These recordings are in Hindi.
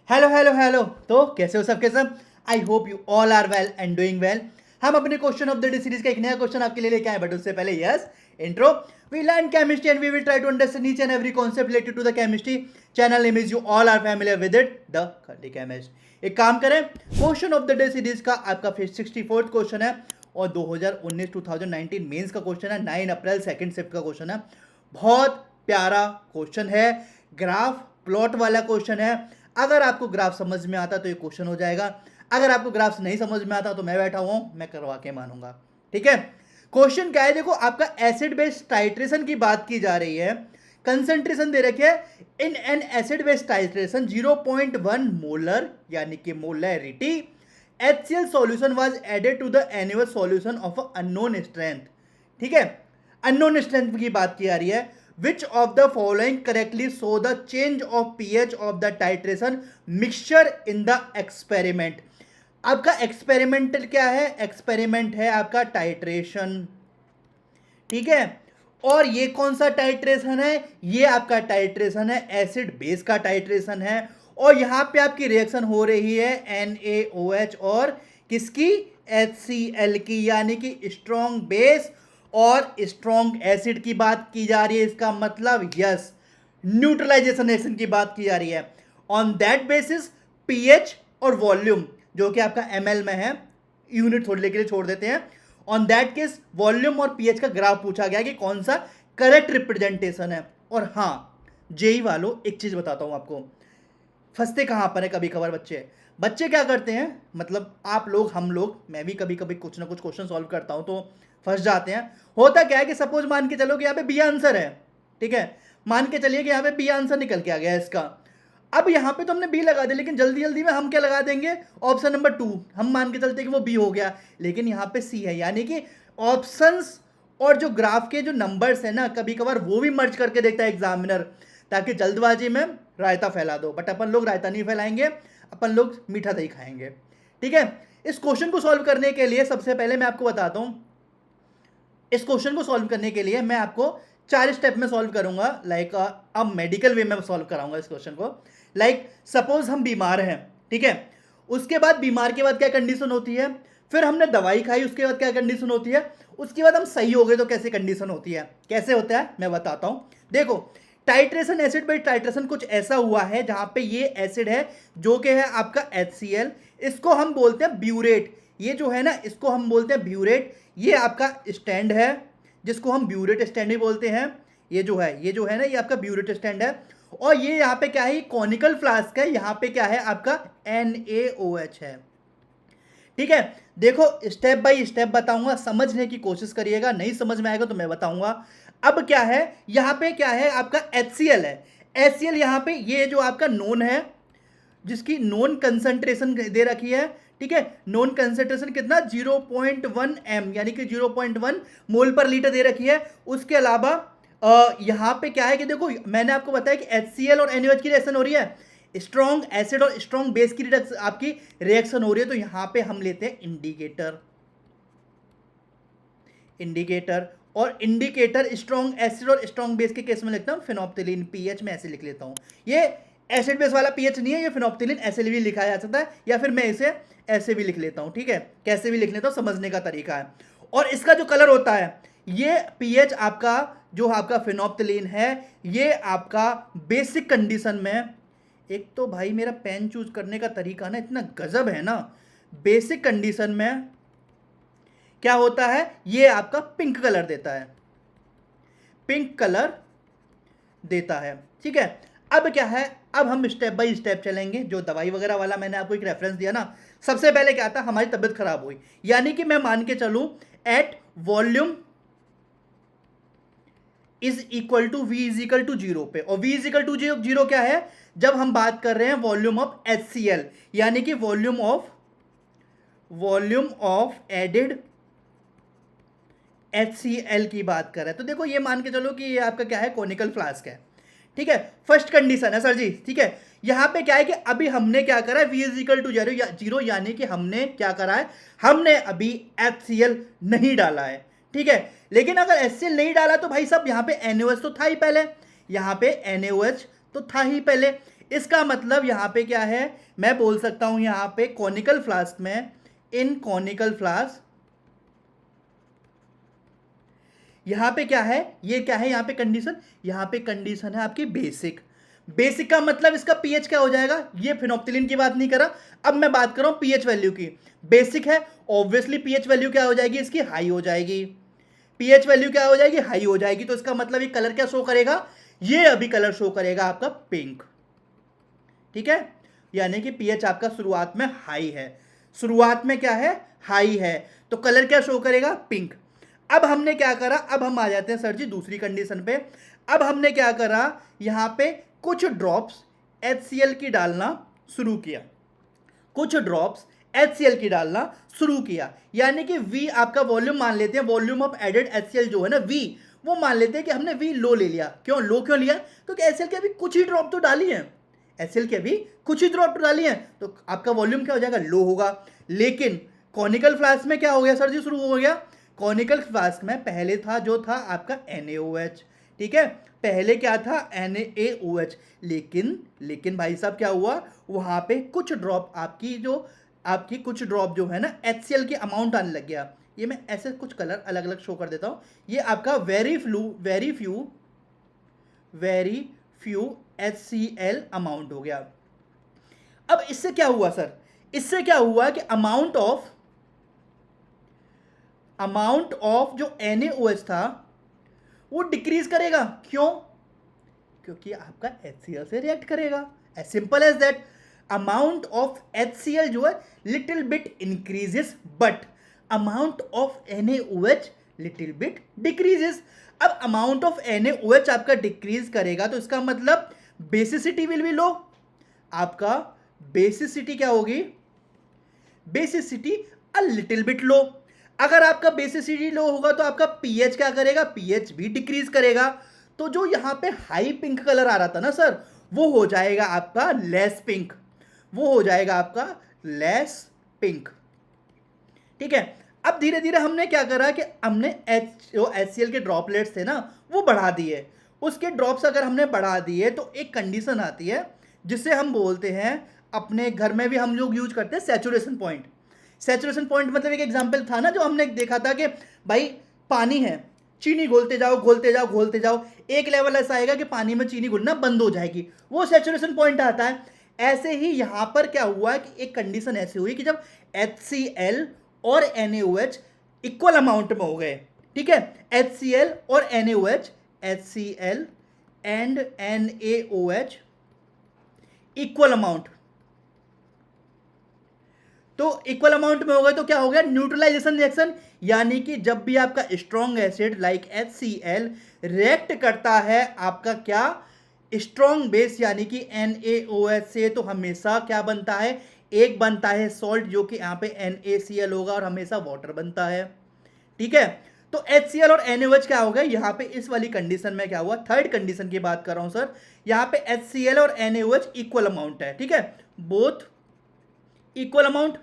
Hello hello hello. तो कैसे हो सबके सब? I hope you all are well and doing well. हम अपने question of the day series का एक नया क्वेश्चन आपके लिए लेके आए, बट उससे पहले yes intro. We learn chemistry and we will try to understand each and every concept related to the chemistry. Channel name is you all are familiar with it, the Khandi chemist. एक काम करें, question of the day series का आपका 64th क्वेश्चन है और 2019 मेंस का क्वेश्चन है, 9 अप्रैल सेकंड शिफ्ट का क्वेश्चन है। बहुत प्यारा क्वेश्चन है, ग्राफ प्लॉट वाला क्वेश्चन है। अगर आपको ग्राफ समझ में आता तो ये क्वेश्चन हो जाएगा, अगर आपको ग्राफ नहीं समझ में आता तो मैं बैठा हुआ हूं, मैं करवा के मानूंगा। ठीक है, क्वेश्चन क्या है? देखो, आपका एसिड बेस टाइट्रेशन की बात की जा रही है। कंसंट्रेशन दे रखे है in an acid base titration 0.1 molar यानी कि molarity HCl solution was added to the annual solution of unknown strength. ठीक है, अननोन स्ट्रेंथ की बात की जा रही है। Which of the following correctly show the change of pH of the titration mixture in the experiment? आपका एक्सपेरिमेंटल क्या है? एक्सपेरिमेंट है आपका टाइट्रेशन। ठीक है, और ये कौन सा टाइट्रेशन है? ये आपका टाइट्रेशन है एसिड बेस का टाइट्रेशन है। और यहां पे आपकी रिएक्शन हो रही है NaOH और किसकी? HCl की, यानी कि स्ट्रॉन्ग बेस और स्ट्रॉन्ग एसिड की बात की जा रही है। इसका मतलब यस, न्यूट्रलाइजेशन रिएक्शन की बात की जा रही है। ऑन दैट बेसिस पीएच और वॉल्यूम, जो कि आपका ml में है, यूनिट थोड़ी के लिए छोड़ देते हैं। ऑन दैट केस वॉल्यूम और पीएच का ग्राफ पूछा गया कि कौन सा करेक्ट रिप्रेजेंटेशन है। और हाँ, जेई वालों, एक चीज बताता हूं आपको, फंसते कहां पर है कभी कभार बच्चे। बच्चे क्या करते हैं, मतलब आप लोग, हम लोग, मैं भी कभी कभी कुछ ना कुछ क्वेश्चन सॉल्व करता हूं तो फंस जाते हैं। होता क्या है कि सपोज मान के चलो कि यहाँ पे बी आंसर है। ठीक है, मान के चलिए कि यहाँ पे बी आंसर निकल के आ गया है इसका। अब यहाँ पे तो हमने बी लगा दिया, लेकिन जल्दी जल्दी में हम क्या लगा देंगे? Option number 2। हम मान के चलते हैं कि वो बी हो गया, लेकिन यहाँ पे सी है। यानी कि ऑप्शंस और जो ग्राफ के जो नंबर्स है ना, कभी कभार वो भी मर्ज करके देखता है एग्जामिनर, ताकि जल्दबाजी में रायता फैला दो। बट अपन लोग रायता नहीं फैलाएंगे, अपन लोग मीठा दही खाएंगे। ठीक है, इस क्वेश्चन को सॉल्व करने के लिए सबसे पहले मैं आपको बताता हूं, इस क्वेश्चन को सॉल्व करने के लिए मैं आपको 4 स्टेप में सॉल्व करूंगा। लाइक अब मेडिकल वे में सॉल्व कराऊंगा इस क्वेश्चन को। लाइक सपोज हम बीमार हैं, ठीक है, उसके बाद बीमार के बाद क्या कंडीशन होती है, फिर हमने दवाई खाई, उसके बाद क्या कंडीशन होती है, उसके बाद हम सही हो गए तो कैसे कंडीशन होती है, कैसे होता है मैं बताता हूं। देखो, टाइट्रेशन एसिड बाई टाइट्रेशन कुछ ऐसा हुआ है जहां पे ये एसिड है जो कि है आपका HCl, इसको हम बोलते हैं ब्यूरेट। ये जो है ना, इसको हम बोलते हैं ब्यूरेट। ये आपका स्टैंड है जिसको हम ब्यूरेट स्टैंड भी बोलते हैं। ये जो है ना, ये आपका ब्यूरेट स्टैंड है। और ये यहाँ पे क्या है? कॉनिकल फ्लास्क है। यहाँ पे क्या है? आपका NaOH है। ठीक है, देखो स्टेप बाय स्टेप बताऊंगा, समझने की कोशिश करिएगा, नहीं समझ में आएगा तो मैं बताऊंगा। अब क्या है, यहाँ पे क्या है? आपका HCl है। HCl यहाँ पे ये जो आपका नोन है, जिसकी नोन कंसंट्रेशन दे रखी है। ठीक है, नोन कंसंट्रेशन कितना? 0.1 m, यानी कि 0.1 मोल पर लीटर दे रखी है। उसके अलावा यहाँ पे क्या है कि देखो, मैंने आपको बताया कि HCl और NaOH की रिएक्शन हो रही है, स्ट्रॉन्ग एसिड और स्ट्रॉन्ग बेस की आपकी रिएक्शन हो रही है। तो यहां पे हम लेते हैं इंडिकेटर, और इंडिकेटर स्ट्रॉन्ग एसिड और स्ट्रॉन्ग बेस के केस में लिखता हूं फिनोप्थिलीन। पीएच में ऐसे लिख लेता हूं। ये एसिड बेस वाला पीएच नहीं है, ये फिनोप्थिलीन ऐसे भी लिखा जा सकता है, या फिर मैं इसे ऐसे भी लिख लेता हूं। ठीक है, कैसे भी लिख लेता हूं, समझने का तरीका है। और इसका जो कलर होता है, ये पीएच आपका जो आपका फिनोप्थिलीन है, ये आपका बेसिक कंडीशन में, एक तो भाई मेरा पेन चूज करने का तरीका ना इतना गजब है ना, बेसिक कंडीशन में क्या होता है? ये आपका पिंक कलर देता है, पिंक कलर देता है। ठीक है, अब क्या है, अब हम स्टेप बाय स्टेप चलेंगे। जो दवाई वगैरह वाला मैंने आपको एक रेफरेंस दिया ना, सबसे पहले क्या था, हमारी तबीयत खराब हुई, यानी कि मैं मान के चलूं at volume is equal to V is equal to 0 पे। और V इज इक्वल टू 0 क्या है? जब हम बात कर रहे हैं वॉल्यूम ऑफ HCl, यानी कि वॉल्यूम ऑफ एडेड HCl की बात कर रहे हैं। तो देखो, ये मान के चलो कि ये आपका क्या है? कॉनिकल फ्लास्क है। ठीक है, फर्स्ट कंडीशन है सर जी। ठीक है, यहां पे क्या है कि अभी हमने क्या करा है? V इज इक्वल टू 0, यानी कि हमने क्या करा है? हमने अभी HCl नहीं डाला है। ठीक है, लेकिन अगर HCl नहीं डाला तो भाई साहब यहाँ पे NaOH तो था ही पहले, यहाँ पे NaOH तो था ही पहले। इसका मतलब यहाँ पे क्या है, मैं बोल सकता हूं यहाँ पे कॉनिकल फ्लास्क में, इन कॉनिकल फ्लास्क, यहां पे क्या है, ये क्या है यहाँ पे कंडीशन, यहाँ पे कंडीशन है आपकी बेसिक। बेसिक का मतलब इसका पीएच क्या हो जाएगा, ये फिनोप्थिलीन की बात नहीं कर रहा, अब मैं बात कर रहा हूं पीएच वैल्यू की। बेसिक है, ऑब्वियसली पीएच वैल्यू क्या हो जाएगी इसकी, हाई हो जाएगी। पीएच वैल्यू क्या हो जाएगी, हाई हो जाएगी। तो इसका मतलब ये कलर क्या शो करेगा, ये अभी कलर शो करेगा आपका पिंक। ठीक है, यानी कि पीएच आपका शुरुआत में हाई है, शुरुआत में क्या है, हाई है, तो कलर क्या शो करेगा, पिंक। अब हमने क्या करा, अब हम आ जाते हैं सर जी दूसरी कंडीशन पे। अब हमने क्या करा, यहां पे कुछ ड्रॉप्स HCl की डालना शुरू किया, कुछ ड्रॉप्स HCl की डालना शुरू किया, यानी कि V आपका वॉल्यूम मान लेते हैं, वॉल्यूम ऑफ एडेड HCl जो है ना V, वो मान लेते हैं कि हमने V लो ले लिया। क्यों लो क्यों लिया, क्योंकि HCl के अभी कुछ ही ड्रॉप तो डाली है, HCl के अभी कुछ ही ड्रॉप तो डाली है, तो आपका वॉल्यूम क्या हो जाएगा, लो होगा। लेकिन कॉनिकल फ्लास्क में क्या हो गया सर जी, शुरू हो गया। कॉनिकल फ्लास्क में पहले था जो था आपका NaOH, ठीक है, पहले क्या था NaOH, लेकिन भाई साहब क्या हुआ, वहां पे कुछ ड्रॉप आपकी कुछ ड्रॉप जो है ना HCl के अमाउंट आने लग गया। ये मैं ऐसे कुछ कलर अलग अलग शो कर देता हूं, ये आपका वेरी फ्यू HCl अमाउंट हो गया। अब इससे क्या हुआ सर, इससे क्या हुआ कि अमाउंट ऑफ जो NaOH था वो डिक्रीज करेगा। क्यों, क्योंकि आपका HCl से रिएक्ट करेगा, as simple as that. Amount of HCl जो है little bit increases, but amount of NaOH little bit decreases. अब अमाउंट ऑफ NaOH आपका डिक्रीज करेगा तो इसका मतलब बेसिसिटी विल बी लो। आपका बेसिसिटी क्या होगी, बेसिसिटी अ लिटिल बिट लो। अगर आपका बेसिसिटी लो होगा तो आपका पीएच क्या करेगा, पीएच भी डिक्रीज करेगा। तो जो यहां पे हाई पिंक कलर आ रहा था ना सर, वो हो जाएगा आपका लेस पिंक, वो हो जाएगा आपका लेस पिंक। ठीक है, अब धीरे धीरे हमने क्या करा कि हमने जो HCl के ड्रॉपलेट्स थे ना वो बढ़ा दिए। उसके ड्रॉप्स अगर हमने बढ़ा दिए तो एक कंडीशन आती है जिसे हम बोलते हैं, अपने घर में भी हम लोग यूज करते हैं सैचुरेशन पॉइंट। सैचुरेशन पॉइंट मतलब एक एग्जांपल था ना जो हमने देखा था कि भाई पानी है, चीनी घोलते जाओ घोलते जाओ घोलते जाओ, एक लेवल ऐसा आएगा कि पानी में चीनी घुलना बंद हो जाएगी, वो सैचुरेशन पॉइंट आता है। ऐसे ही यहां पर क्या हुआ कि एक कंडीशन ऐसी हुई कि जब HCl और NaOH इक्वल अमाउंट में हो गए, ठीक है, HCl और NaOH, HCl and NaOH equal amount, तो इक्वल अमाउंट में हो गए तो क्या हो गया, न्यूट्रलाइजेशन रिएक्शन। यानी कि जब भी आपका strong acid like HCl react करता है आपका क्या, स्ट्रॉन्ग बेस यानी कि NaOH से, तो हमेशा क्या बनता है, एक बनता है सॉल्ट जो कि यहां पे NaCl होगा और हमेशा वाटर बनता है। ठीक है, तो HCl और NaOH क्या हो गया, यहां पे इस वाली कंडीशन में क्या हुआ, थर्ड कंडीशन की बात कर रहा हूं सर, यहां पे HCl और NaOH इक्वल अमाउंट है, ठीक है, बोथ इक्वल अमाउंट।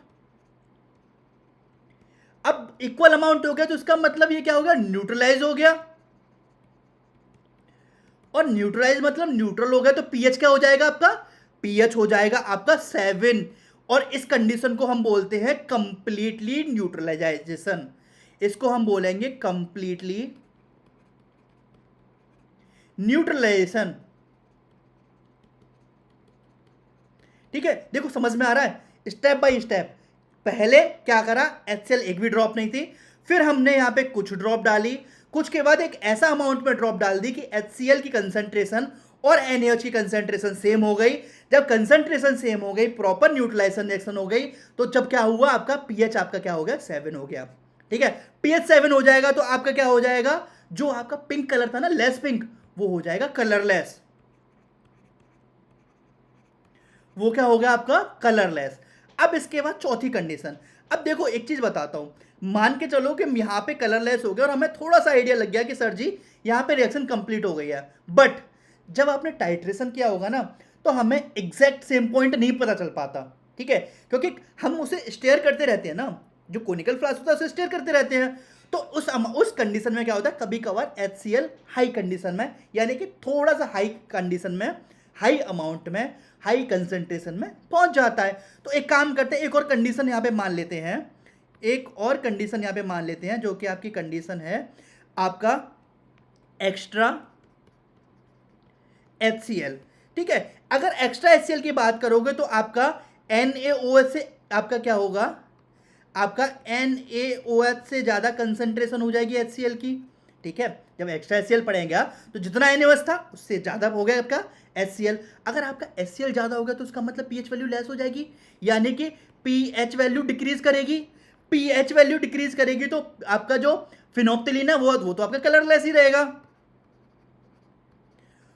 अब इक्वल अमाउंट हो गया तो इसका मतलब ये क्या हो गया, न्यूट्रलाइज हो गया, और न्यूट्रलाइज मतलब न्यूट्रल हो गया, तो पीएच क्या हो जाएगा आपका, पीएच हो जाएगा आपका 7, और इस कंडीशन को हम बोलते हैं कंप्लीटली न्यूट्रलाइजेशन, इसको हम बोलेंगे कंप्लीटली न्यूट्रलाइजेशन। ठीक है, देखो समझ में आ रहा है, स्टेप बाय स्टेप। पहले क्या करा, HCl एक भी ड्रॉप नहीं थी, फिर हमने यहां पे कुछ ड्रॉप डाली, कुछ के बाद एक ऐसा अमाउंट में ड्रॉप डाल दी कि HCl की कंसंट्रेशन और NaOH की कंसंट्रेशन सेम हो गई। जब कंसंट्रेशन सेम हो गई, प्रॉपर न्यूट्रलाइजेशन रिएक्शन हो गई, तो जब क्या हुआ, आपका पीएच आपका क्या हो गया, 7 हो गया। ठीक है, पीएच 7 हो जाएगा तो आपका क्या हो जाएगा, जो आपका पिंक कलर था ना, लेस पिंक, वो हो जाएगा कलरलेस, वो क्या हो गया आपका कलरलेस। अब इसके बाद चौथी कंडीशन, अब देखो एक चीज बताता हूं, मान के चलो कि यहां पे कलरलेस हो गया और हमें थोड़ा सा आइडिया लग गया कि सर जी यहां पे रिएक्शन कंप्लीट हो गई है, बट जब आपने टाइट्रेशन किया होगा ना तो हमें एग्जैक्ट सेम पॉइंट नहीं पता चल पाता। ठीक है, क्योंकि हम उसे स्टेयर करते रहते हैं ना, जो कोनिकल फ्लास्क होता है उसे स्टेयर करते रहते हैं, तो उस कंडीशन में क्या होता है, कभी कभार HCl हाई कंडीशन में, यानी कि थोड़ा सा हाई कंडीशन में हाई अमाउंट में, हाई कंसंट्रेशन में पहुंच जाता है। तो एक काम करते हैं, एक और कंडीशन यहाँ पे मान लेते हैं, एक और कंडीशन यहाँ पे मान लेते हैं, जो कि आपकी कंडीशन है आपका एक्स्ट्रा HCl। ठीक है, अगर एक्स्ट्रा HCl की बात करोगे तो आपका NaOH से आपका क्या होगा, आपका NaOH से ज़्यादा कंसंट्रेशन हो जाएगी HCl की। ठीक है, जब एक्स्ट्रा HCl पड़ेगा तो जितना NaOH था उससे ज़्यादा हो गया आपका HCl। अगर आपका HCl ज़्यादा हो गया तो उसका मतलब pH वैल्यू लेस हो जाएगी, यानी कि pH वैल्यू डिक्रीज करेगी। pH वैल्यू डिक्रीज करेगी तो आपका जो फिनोप्थिलीन है वो तो आपका कलरलेस ही रहेगा,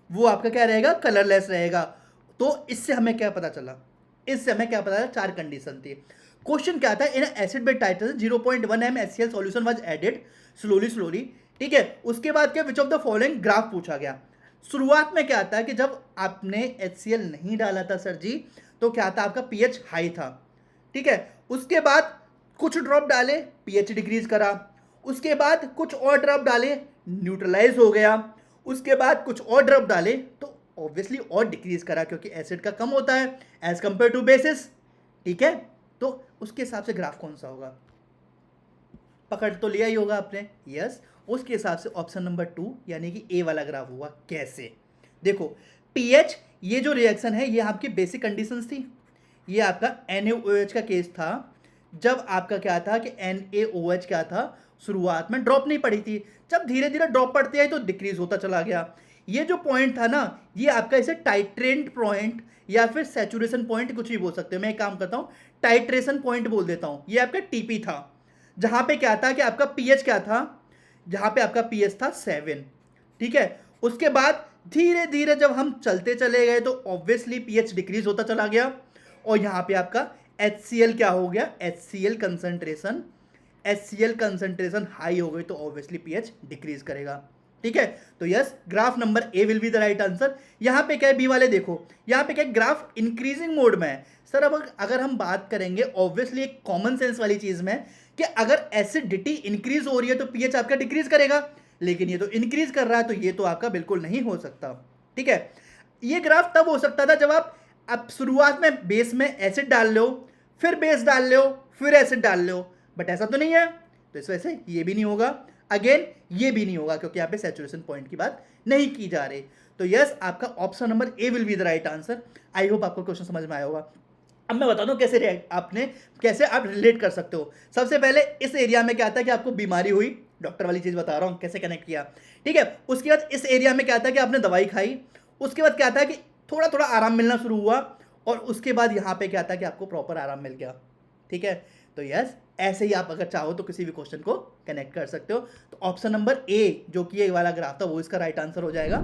वो आपका क्या रहेगा, कलरलेस रहेगा। तो इससे हमें क्या पता चला, इससे हमें क्या पता चला, चार कंडीशन थी। क्वेश्चन क्या था, in acid base titration 0.1 m HCl solution was added slowly. ठीक है, उसके बाद क्या, which of the following graph पूछा गया। शुरुआत में क्या आता है कि जब आपने HCl नहीं डाला था सर जी, तो क्या था, आपका pH हाई था। ठीक है, उसके बाद कुछ ड्रॉप डाले, pH डिक्रीज करा, उसके बाद कुछ और ड्रॉप डाले, न्यूट्रलाइज हो गया, उसके बाद कुछ और ड्रॉप डाले तो ऑब्वियसली और डिक्रीज करा, क्योंकि एसिड का कम होता है एज कंपेयर टू बेसिस। ठीक है, तो उसके हिसाब से ग्राफ कौन सा होगा, पकड़ तो लिया ही होगा आपने, यस। उसके हिसाब से ऑप्शन नंबर 2 यानी कि ए वाला ग्राफ हुआ। कैसे, देखो pH, ये जो रिएक्शन है ये आपकी बेसिक कंडीशंस थी। ये आपका NaOH का केस था, जब आपका क्या था कि NaOH क्या था, शुरुआत में ड्रॉप नहीं पड़ी थी, जब धीरे धीरे ड्रॉप पड़ती है तो डिक्रीज होता चला गया। ये जो पॉइंट था ना, ये आपका इसे टाइट्रेंट पॉइंट या फिर सैचुरेशन पॉइंट कुछ भी बोल सकते हो। मैं एक काम करता हूँ, टाइट्रेशन पॉइंट बोल देता हूँ। ये आपका TP था, जहाँ पे क्या था कि आपका pH क्या था, जहाँ पे आपका pH था 7। ठीक है, उसके बाद धीरे धीरे जब हम चलते चले गए तो ऑब्वियसली pH डिक्रीज होता चला गया, और यहाँ पे आपका HCl क्या हो गया, HCl कंसंट्रेशन हाई हो गई तो ऑब्वियसली pH डिक्रीज करेगा। ठीक है, तो yes, graph number A will be the right answer. यहाँ पे क्या है, बी वाले देखो, यहाँ पे क्या ग्राफ इंक्रीजिंग मोड में है सर। अब अगर हम बात करेंगे ऑब्वियसली एक कॉमन सेंस वाली चीज में कि अगर एसिडिटी इंक्रीज हो रही है तो pH आपका डिक्रीज करेगा, लेकिन ये तो इंक्रीज कर रहा है, तो ये तो आपका बिल्कुल नहीं हो सकता। ठीक है, ये ग्राफ तब हो सकता था जब आप शुरुआत में बेस में एसिड डाल लो, फिर बेस डाल लो, फिर एसिड डाल लो, बट ऐसा तो नहीं है, तो इस वजह से ये भी नहीं होगा, अगेन ये भी नहीं होगा, क्योंकि यहाँ पे सैचुरेशन पॉइंट की बात नहीं की जा रही। तो यस, आपका option number A will be the right answer. I hope आपको क्वेश्चन समझ में आया होगा। अब मैं बता दूं कैसे आप रिलेट कर सकते हो। सबसे पहले इस एरिया में क्या था कि आपको बीमारी हुई, डॉक्टर वाली चीज बता रहा हूं कैसे कनेक्ट किया। ठीक है, उसके बाद इस एरिया में क्या था कि आपने दवाई खाई, उसके बाद क्या था कि थोड़ा थोड़ा आराम मिलना शुरू हुआ, और उसके बाद यहाँ पे क्या था कि आपको प्रॉपर आराम मिल गया। ठीक है, तो यस, ऐसे ही आप अगर चाहो तो किसी भी क्वेश्चन को कनेक्ट कर सकते हो। तो ऑप्शन नंबर ए जो कि ये वाला ग्राफ था वो इसका राइट आंसर हो जाएगा।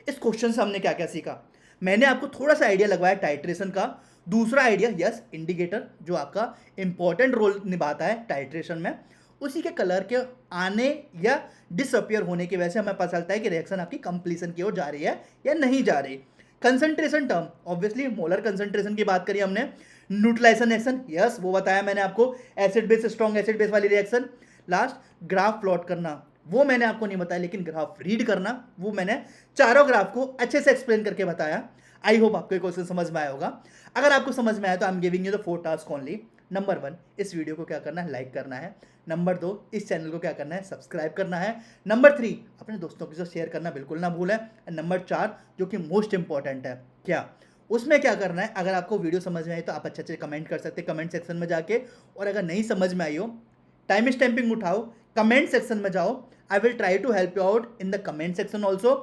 इस क्वेश्चन से हमने क्या क्या सीखा, मैंने आपको थोड़ा सा आइडिया लगवाया टाइट्रेशन का। दूसरा आइडिया, यस, इंडिकेटर जो आपका इंपॉर्टेंट रोल निभाता है टाइट्रेशन में, उसी के कलर के आने या डिसअपियर होने की वजह से हमें पता चलता है कि रिएक्शन आपकी कंप्लीशन की ओर जा रही है या नहीं जा रही। Concentration term, obviously molar concentration की बात करी हमने। न्यूट्रलाइजेशन एक्शन, यस, वो बताया मैंने आपको, acid base strong acid base वाली रिएक्शन। लास्ट, ग्राफ प्लॉट करना, वो मैंने आपको नहीं बताया, लेकिन ग्राफ रीड करना वो मैंने चारों ग्राफ को अच्छे से एक्सप्लेन करके बताया। आई होप आपको क्वेश्चन समझ में आया होगा। अगर आपको समझ में आया तो I am giving you the 4 task only. Number 1, इस वीडियो को क्या करना है, लाइक करना है। नंबर 2, इस चैनल को क्या करना है, सब्सक्राइब करना है। नंबर 3, अपने दोस्तों के साथ शेयर करना बिल्कुल ना भूलें। नंबर 4, जो कि मोस्ट इंपॉर्टेंट है, क्या उसमें क्या करना है, अगर आपको वीडियो समझ में आई तो आप अच्छे अच्छे कमेंट कर सकते हैं कमेंट सेक्शन में जाके, और अगर नहीं समझ में आई हो, टाइम स्टैंपिंग उठाओ, कमेंट सेक्शन में जाओ। I will try to help you out in the comment section also.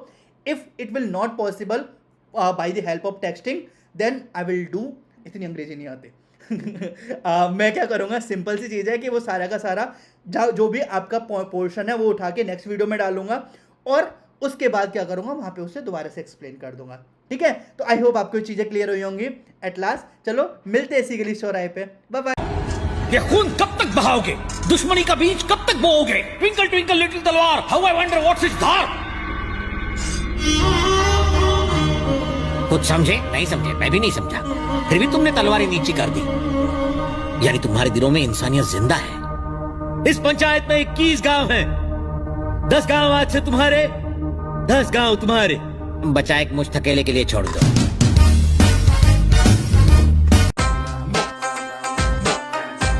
If it will not possible by the help of texting, then I will do, इतनी अंग्रेजी नहीं आती मैं क्या करूँगा, सिंपल सी चीज़ है कि वो सारा का सारा जो भी आपका पोर्शन है वो उठा के नेक्स्ट वीडियो में डालूंगा, और उसके बाद क्या करूँगा, वहाँ पे उसे दोबारा से एक्सप्लेन कर दूंगा। ठीक है, तो आई होप आपको चीज़ें क्लियर हुई होंगी। एट लास्ट चलो मिलते हैं इसी गली चौराहे पे, बाय बाय। ये खून कब तक बहाओगे, दुश्मनी का बीज कब तक बोओगे? ट्विंकल ट्विंकल लिटिल तलवार, how I wonder what's its धार। कुछ समझे? नहीं समझे, मैं भी नहीं समझा, फिर भी तुमने तलवारें नीची कर दी। यानी तुम्हारे दिलों में इंसानियत जिंदा है। इस पंचायत में 21 गांव हैं, 10 गांव आज से तुम्हारे, 10 गांव तुम्हारे। बचा एक मुझ अकेले के लिए छोड़ दो।